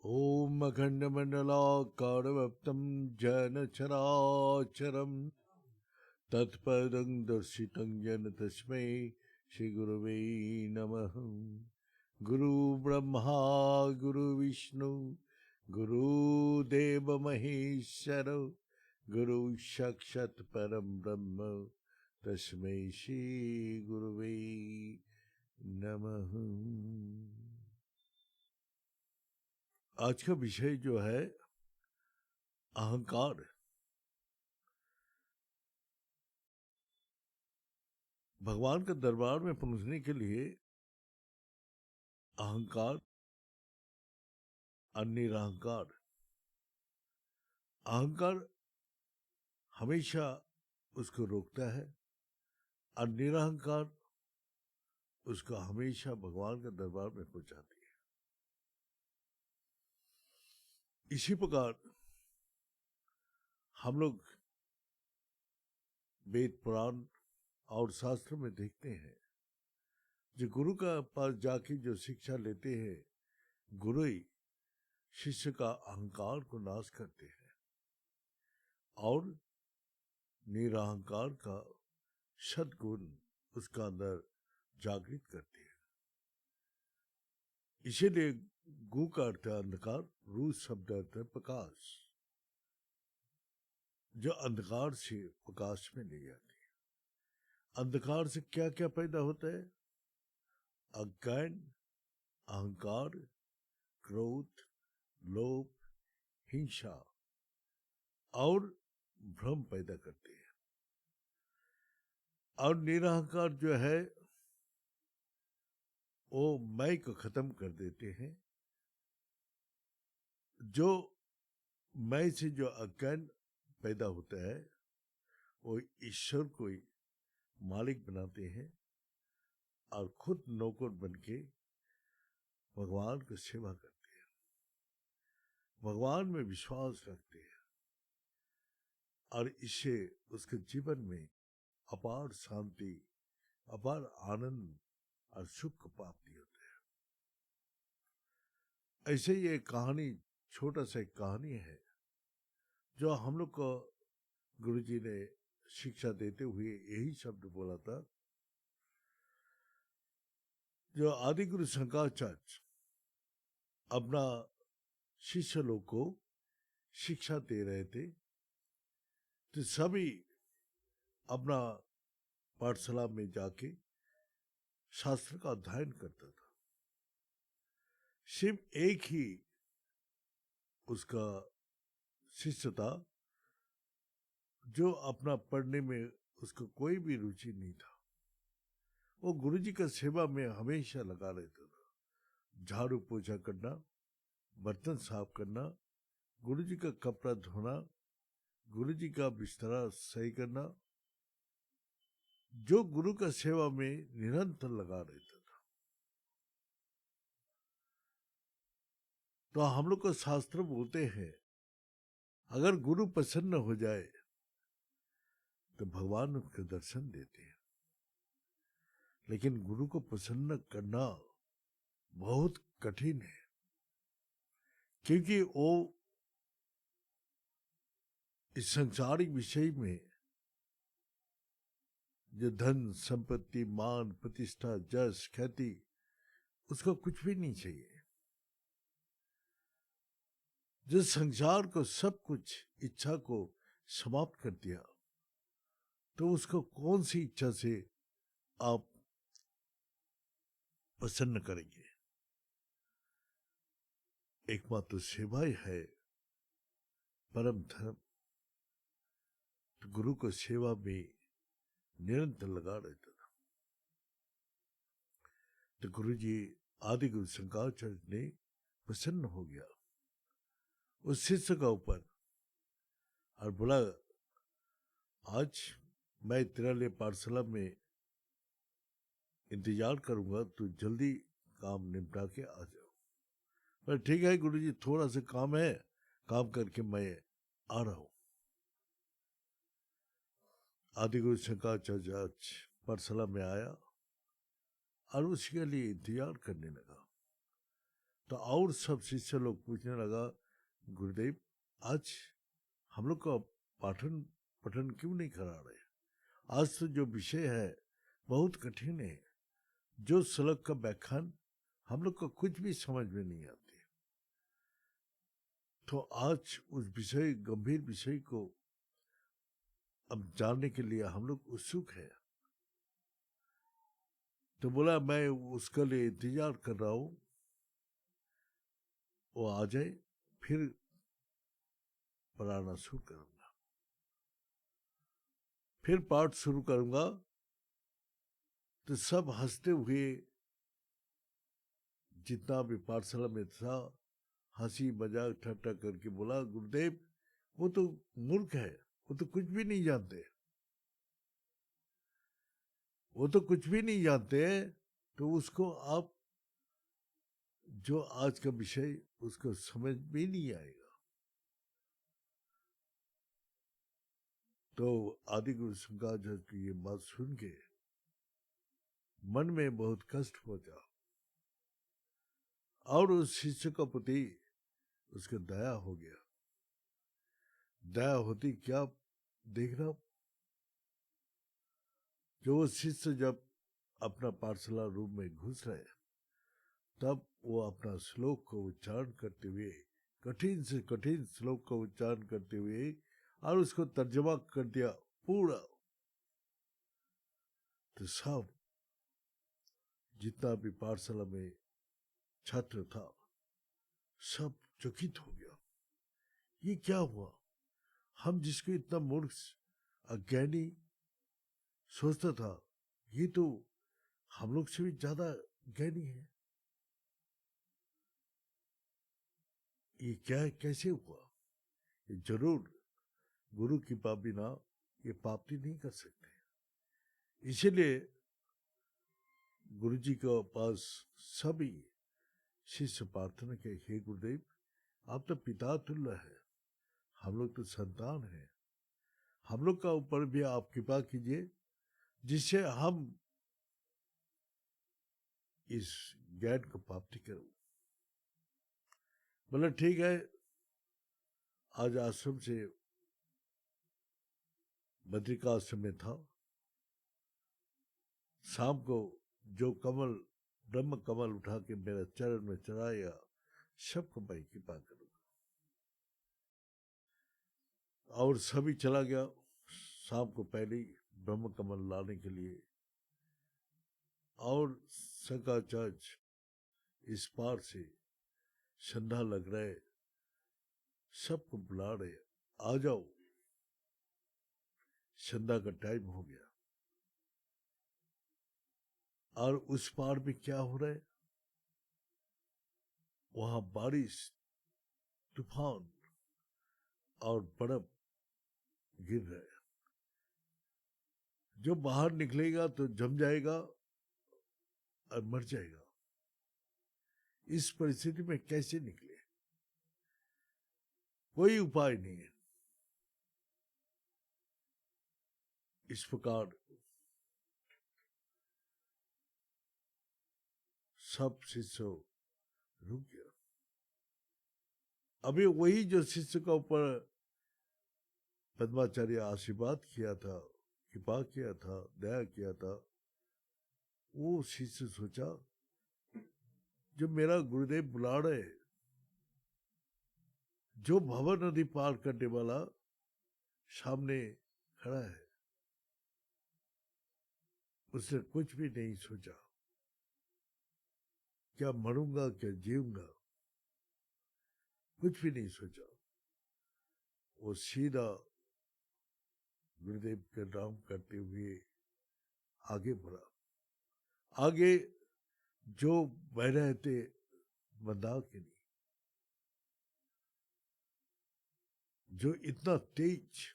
ॐ अखण्डमण्डलाकारव्याप्तं येन चराचरं तत्पदं दर्शितं येन तस्मै श्रीगुरवे नमः। गुरुब्रह्मा गुरुविष्णु गुरुदेव महेश्वर गुरु साक्षात् परं ब्रह्म तस्मै श्रीगुरवे नमः। आज का विषय जो है अहंकार। भगवान के दरबार में पहुंचने के लिए अहंकार और निरहंकार। अहंकार हमेशा उसको रोकता है और निरहंकार उसको हमेशा भगवान के दरबार में पहुंचाती है। इसी प्रकार हम लोग वेद पुराण और शास्त्र में देखते हैं, जो गुरु का पास जाके जो शिक्षा लेते हैं, गुरु ही शिष्य का अहंकार को नाश करते हैं और निरहंकार का सद्गुण उसका अंदर जागृत करते हैं। इसीलिए गु का अर्थ है अंधकार, रू शब्द अर्थ है प्रकाश, जो अंधकार से प्रकाश में ले जाती है। अंधकार से क्या क्या पैदा होता है? अज्ञान, अहंकार, क्रोध, लोभ, हिंसा और भ्रम पैदा करते हैं। और निरहंकार जो है वो मैं को खत्म कर देते हैं। जो मैं से जो अज्ञान पैदा होता है वो ईश्वर को ही मालिक बनाते हैं और खुद नौकर बनके भगवान की सेवा करते हैं, भगवान में विश्वास रखते हैं और इससे उसके जीवन में अपार शांति, अपार आनंद और सुख प्राप्ति होते हैं। ऐसे ही एक कहानी, छोटा सा एक कहानी है जो हम लोग को गुरुजी ने शिक्षा देते हुए यही शब्द बोला था। जो आदि गुरु शंकराचार्य अपना शिष्य लोग को शिक्षा दे रहे थे, तो सभी अपना पाठशाला में जाके शास्त्र का अध्ययन करता था। सिर्फ एक ही उसका शिष्य था जो अपना पढ़ने में उसको कोई भी रुचि नहीं था। वो गुरुजी का सेवा में हमेशा लगा रहता था। झाड़ू पोछा करना, बर्तन साफ करना, गुरुजी का कपड़ा धोना, गुरुजी का बिस्तरा सही करना, जो गुरु का सेवा में निरंतर लगा रहता था। तो हम लोग को शास्त्र बोलते हैं, अगर गुरु प्रसन्न हो जाए तो भगवान उसके दर्शन देते हैं। लेकिन गुरु को प्रसन्न करना बहुत कठिन है, क्योंकि वो इस संसारिक विषय में जो धन संपत्ति, मान, प्रतिष्ठा, जश, ख्याति, उसको कुछ भी नहीं चाहिए। जो संसार को सब कुछ इच्छा को समाप्त कर दिया, तो उसको कौन सी इच्छा से आप प्रसन्न करेंगे? एकमात्र सेवा ही है परम धर्म। तो गुरु को सेवा में निरंतर लगा रहता था। तो गुरु जी आदि गुरु शंकराचार्य ने प्रसन्न हो गया उस शिष्य का ऊपर और बोला, आज मैं तेरे लिए पाठशाला में इंतजार करूंगा, तू जल्दी काम निपटा के आ जाओ। पर ठीक है गुरु जी, थोड़ा सा काम है, काम करके मैं आ रहा हूं। आदि गुरु शंकराचार्य आज पाठशाला में आया और उसके लिए इंतजार करने लगा। तो और सब शिष्य लोग पूछने लगा, गुरुदेव आज हम लोग का पाठन पठन क्यों नहीं करा रहे? आज तो जो विषय है बहुत कठिन है, जो श्लोक का व्याख्यान हम लोग को कुछ भी समझ में नहीं आती। तो आज उस विषय, गंभीर विषय को अब जानने के लिए हम लोग उत्सुक है। तो बोला मैं उसके लिए इंतजार कर रहा हूं, वो आ जाए फिर पढ़ाना शुरू करूंगा, फिर पाठ शुरू करूंगा। तो सब हंसते हुए, जितना भी पाठशाला में था, हंसी मजाक ठट्टा करके बोला, गुरुदेव वो तो मूर्ख है, वो तो कुछ भी नहीं जानते, वो तो कुछ भी नहीं जानते, तो उसको आप जो आज का विषय उसको समझ में नहीं आएगा। तो आदि गुरु शंकराचार्य की ये बात सुन के मन में बहुत कष्ट पहुंचा और उस शिष्य के प्रति उसका दया हो गया। दया होती क्या देखना, जो वो शिष्य जब अपना पाठशाला रूम में घुस रहे, तब वो अपना श्लोक को उच्चारण करते हुए, कठिन से कठिन श्लोक का उच्चारण करते हुए, और उसको तर्जमा कर दिया पूरा। तो सब जितना भी पाठशाला में छात्र था सब चकित हो गया, ये क्या हुआ? हम जिसको इतना मूर्ख अज्ञानी सोचता था, ये तो हम लोग से भी ज्यादा ज्ञानी है। ये क्या है, कैसे हुआ? ये जरूर गुरु की कृपा बिना ये प्राप्ति नहीं कर सकते। इसीलिए गुरु जी के पास सभी शिष्य प्रार्थना के, हे गुरुदेव आप तो पिता तुल्य है, हम लोग तो संतान हैं, हम लोग का ऊपर भी आप कृपा कीजिए जिससे हम इस ज्ञान को प्राप्ति करूं। बोला ठीक है। आज आश्रम से बद्रिका आश्रम में था, शाम को जो कमल, ब्रह्म कमल उठा के मेरे चरण में चढ़ाया, सबको मैं कृपा करूंगा। और सभी चला गया शाम को पहले ही ब्रह्म कमल लाने के लिए। और शंकराचार्य इस पार से संध्या लग रहे, सबको बुला रहे, आ जाओ, संध्या का टाइम हो गया। और उस पार में क्या हो रहा है? वहां बारिश, तूफान और बर्फ गिर रहा है। जो बाहर निकलेगा तो जम जाएगा और मर जाएगा। इस परिस्थिति में कैसे निकले? कोई उपाय नहीं है। इस प्रकार सब शिष्य रुक गया। अभी वही जो शिष्य का ऊपर पद्माचार्य आशीर्वाद किया था, कृपा किया था, दया किया था, वो शिष्य सोचा जो मेरा गुरुदेव बुला रहे, जो भवर नदी पार करने वाला सामने खड़ा है, उसने कुछ भी नहीं सोचा क्या मरूंगा क्या जीऊंगा, कुछ भी नहीं सोचा। वो सीधा गुरुदेव के नाम करते हुए आगे बढ़ा। आगे जो बह रहे थे मंदाकिनी, जो इतना तेज,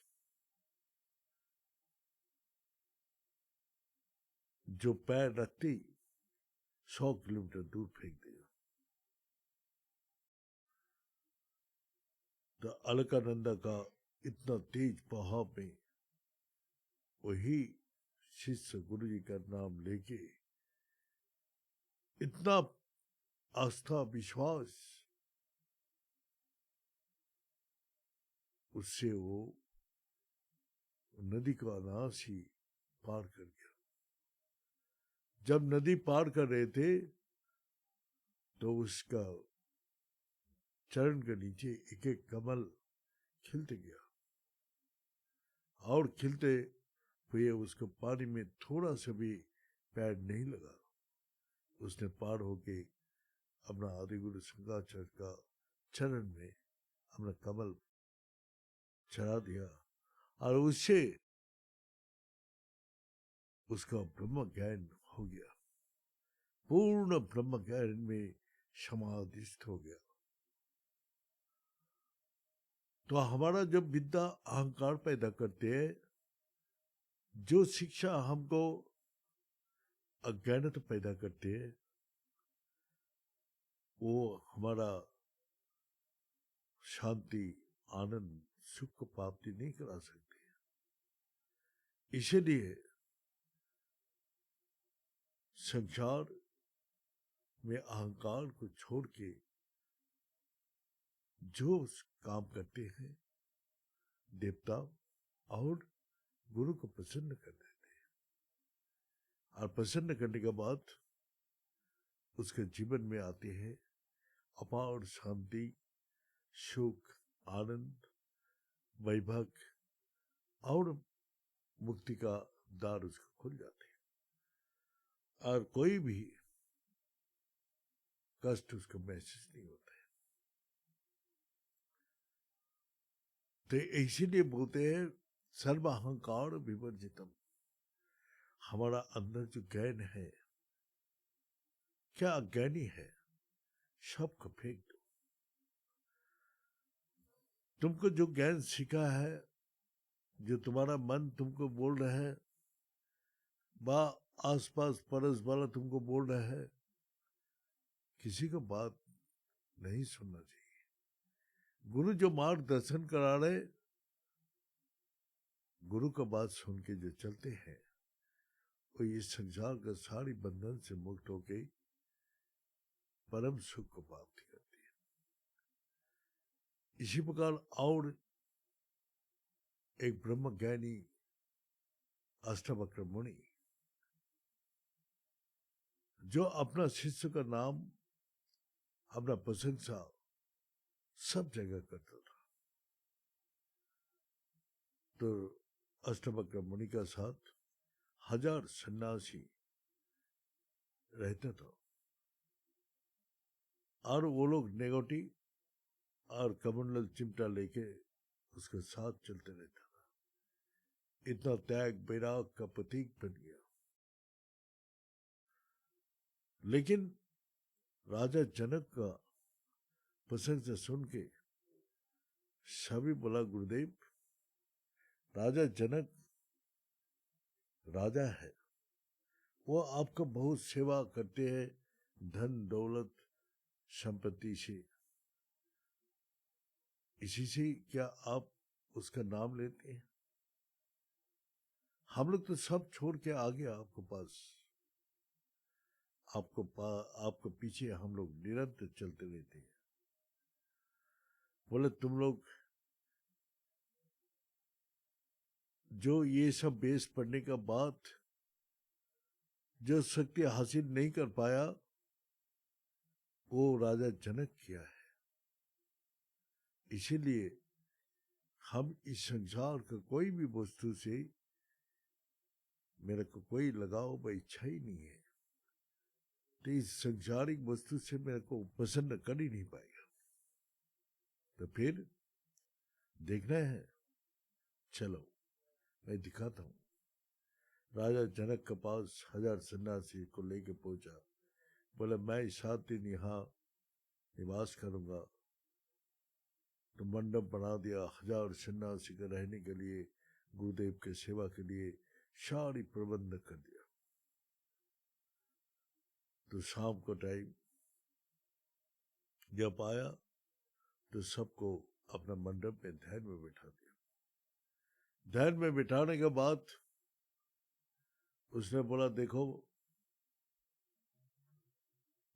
जो पैर रखते 100 किलोमीटर दूर फेंक दिया। तो अलकानंदा का इतना तेज बहाव में वही शिष्य गुरु जी का नाम लेके इतना आस्था विश्वास, उससे वो नदी का अनायास ही पार कर गया। जब नदी पार कर रहे थे तो उसका चरण के नीचे एक एक कमल खिलते गया, और खिलते हुए उसको पानी में थोड़ा सा भी पैर नहीं लगा। उसने पार होके अपना आदिगुरु शंकराचार्य का चरण में अपना कमल चढ़ा दिया, और उससे उसका ब्रह्म ज्ञान हो गया, पूर्ण ब्रह्म ज्ञान में समाधिस्थ हो गया। तो हमारा जब विद्या अहंकार पैदा करते हैं, जो शिक्षा हमको अज्ञानता पैदा करते हैं, वो हमारा शांति, आनंद, सुख को प्राप्ति नहीं करा सकते। इसलिए संसार में अहंकार को छोड़ के जो काम करते हैं, देवता और गुरु को प्रसन्न कर देते हैं, और प्रसन्न करने के बाद उसके जीवन में आते हैं अपार शांति, सुख, आनंद, वैभव और मुक्ति का द्वार उसको खुल जाते हैं, और कोई भी कष्ट उसको महसूस नहीं होता है। तो इसीलिए बोलते हैं सर्व अहंकार विवर्जितम। हमारा अंदर जो ज्ञान है, क्या अज्ञानी है, सबको फेंक दो। तुमको जो ज्ञान सीखा है, जो तुम्हारा मन तुमको बोल रहा है, बा आसपास पड़ोस वाला तुमको बोल रहा है, किसी को बात नहीं सुनना चाहिए। गुरु जो मार्गदर्शन करा रहे, गुरु का बात सुन के जो चलते हैं, वो इस संसार का सारी बंधन से मुक्त होके परम सुख को प्राप्त करती है। इसी प्रकार और एक ब्रह्म ज्ञानी अष्टावक्र मुनि, जो अपना शिष्य का नाम, अपना प्रशंसा सब जगह करता था, तो अष्टावक्र मुनि का साथ 1000 सन्यासी रहता था, और वो लोग नेगोटी और कमंडल चिमटा लेके उसके साथ चलते रहता था। इतना त्याग वैराग का प्रतीक बन गया। लेकिन राजा जनक का प्रशंसा सुन के सभी बोला, गुरुदेव, राजा जनक राजा है, वो आपका बहुत सेवा करते हैं धन दौलत संपत्ति से, इसी से क्या आप उसका नाम लेते हैं? हम लोग तो सब छोड़ के आ गए आपके पास, आपको पीछे हम लोग निरंतर चलते रहते हैं। बोले, तुम लोग जो ये सब बेस पढ़ने का बाद जो शक्ति हासिल नहीं कर पाया, वो राजा जनक किया है। इसीलिए हम इस संसार का कोई भी वस्तु से मेरे को कोई लगाव व इच्छा ही नहीं है, तो इस संसारिक वस्तु से मेरे को प्रसन्न कर ही नहीं पाएगा। तो फिर देखना है, चलो मैं दिखाता हूं। राजा जनक के पास 1000 सन्यासी को लेके पहुंचा। बोले, मैं 7 दिन यहाँ निवास करूंगा। तो मंडप बना दिया 1000 सन्यासी के रहने के लिए, गुरुदेव के सेवा के लिए सारी प्रबंध कर दिया। तो शाम को टाइम जब आया तो सबको अपना मंडप में ध्यान में बैठा दिया। ध्यान में बिठाने के बाद उसने बोला, देखो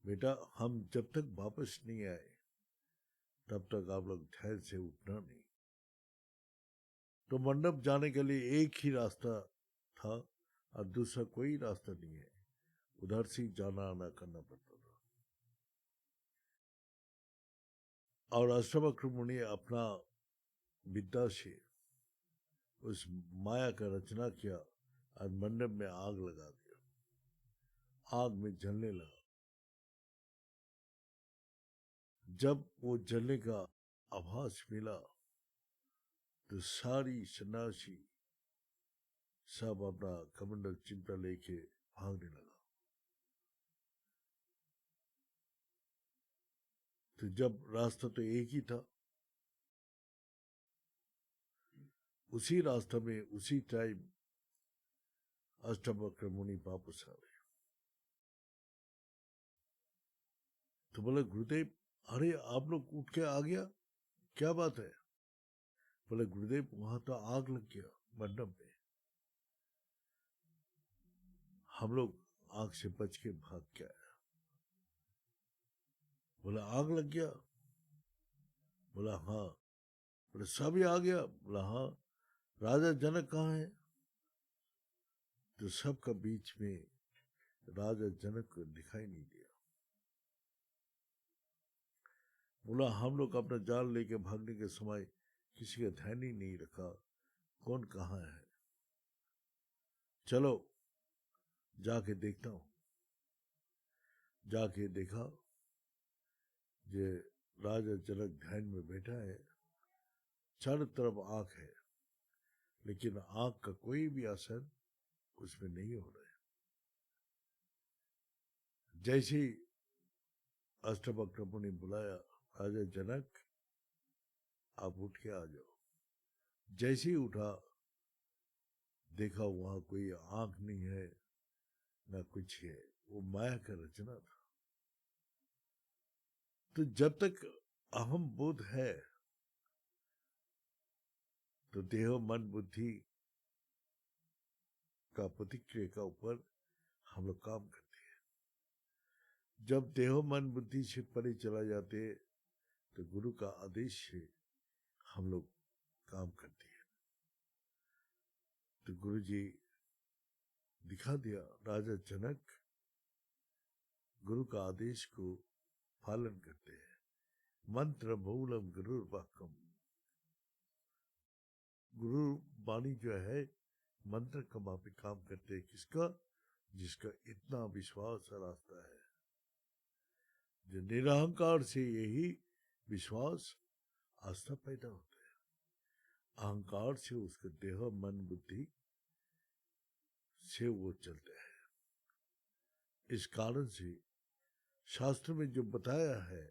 बेटा हम जब तक वापस नहीं आए तब तक आप लोग धैर्य से उठना नहीं। तो मंडप जाने के लिए एक ही रास्ता था और दूसरा कोई रास्ता नहीं है, उधर से जाना आना करना पड़ता था। और अष्टवक्र मुनि अपना विद्या से उस माया का रचना किया और मंडप में आग लगा दिया, आग में जलने लगा। जब वो जलने का आभास मिला तो सारी सन्यासी सब अपना कमंडल चिमटा लेके भागने लगा। तो जब रास्ता तो एक ही था, उसी रास्ता में उसी टाइम अष्टवक्र मुनि वापस आ गए। तो बोले गुरुदेव, अरे आप लोग उठ के आ गया, क्या बात है? बोले गुरुदेव वहां तो आग लग गया मंडप में, हम लोग आग से बच के भाग के आए। बोला आग लग गया? बोला हाँ। बोले सभी आ गया? बोला हाँ। राजा जनक कहाँ है? तो सबका बीच में राजा जनक को दिखाई नहीं दिया। बोला हम लोग अपना जाल लेके भागने के समय किसी का ध्यान ही नहीं रखा, कौन कहाँ है, चलो जाके देखता हूं। जाके देखा जे राजा जनक ध्यान में बैठा है, चारों तरफ आंख है, लेकिन आंख का कोई भी असर उसमें नहीं हो रहा है। जैसे अष्टवक्र मुनि बुलाया, राजा जनक आप उठ के आ जाओ। जैसे ही उठा, देखा वहां कोई आंख नहीं है ना कुछ है, वो माया का रचना था। तो जब तक अहम बोध है तो देह मन बुद्धि का प्रतिक्रिया का ऊपर हम लोग काम करते हैं। जब देह मन बुद्धि से परे चला जाते तो गुरु का आदेश से हम लोग काम करते हैं। तो गुरु जी दिखा दिया, राजा जनक गुरु का आदेश को पालन करते हैं। मंत्र मूलम गुरु वाक्यम, गुरु वाणी जो है मंत्र का वहां पे काम करते हैं। किसका? जिसका इतना विश्वास रास्ता है, जो निरहंकार से यही विश्वास आस्था पैदा होता है। अहंकार से उसका देह मन बुद्धि से वो चलते हैं। इस कारण से शास्त्र में जो बताया है,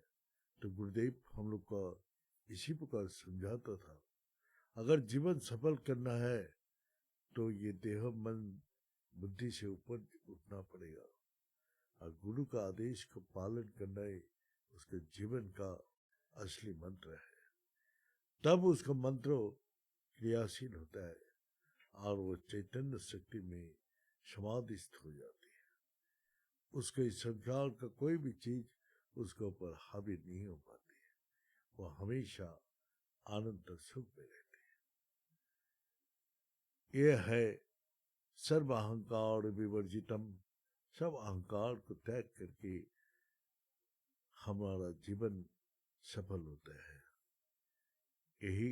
तो गुरुदेव हम लोग का इसी प्रकार समझाता था, अगर जीवन सफल करना है तो ये देह मन बुद्धि से ऊपर उठना पड़ेगा, और गुरु का आदेश को पालन करना ही उसके जीवन का असली मंत्र है। तब उसका मंत्र क्रियाशील होता है और वो चैतन्य शक्ति में समाधिस्थ हो जाती है। उसके इस संसार का कोई भी चीज उसके ऊपर हावी नहीं हो पाती है, वो हमेशा आनंद सुख में रहती है। यह है सर्व अहंकार विवर्जितम, सब अहंकार को त्याग करके हमारा जीवन सफल होता है। यही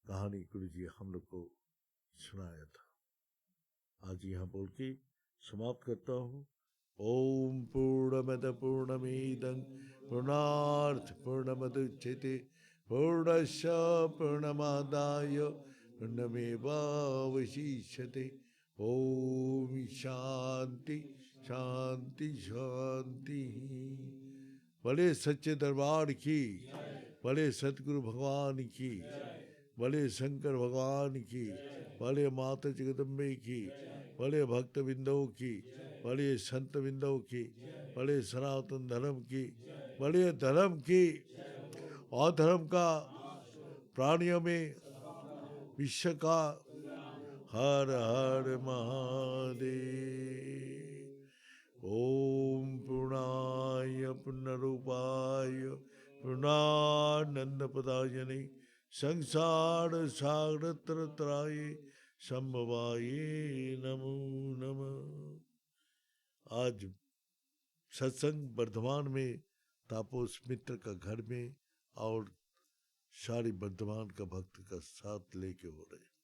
कहानी गुरु जी हम लोग को सुनाया था। आज यहाँ बोल के समाप्त करता हूँ। ओम पूर्णमद पूर्णमिदं पूर्णार्थ पूर्णमुदच्यते पूर्णस्य पूर्णमादाय पूर्णमेवावशिष्यते। ओम शांति शांति शांति। बड़े सच्चे दरबार की, बड़े सतगुरु भगवान की, बड़े शंकर भगवान की, बड़े माता जगदम्बे की, बड़े भक्त बिंदों की, बड़े संत बिंदों की, बड़े सनातन धर्म की, बड़े धर्म की और धर्म का प्राणियों में विश्व का हर हर महादेव। ओम पूर्णा पूर्णानंद पदायने संसार सागर त्राये संभवाये नमो नमः। आज सत्संग वर्धमान में तापोस मित्र का घर में और सारी वर्धमान का भक्त का साथ लेके हो रहे।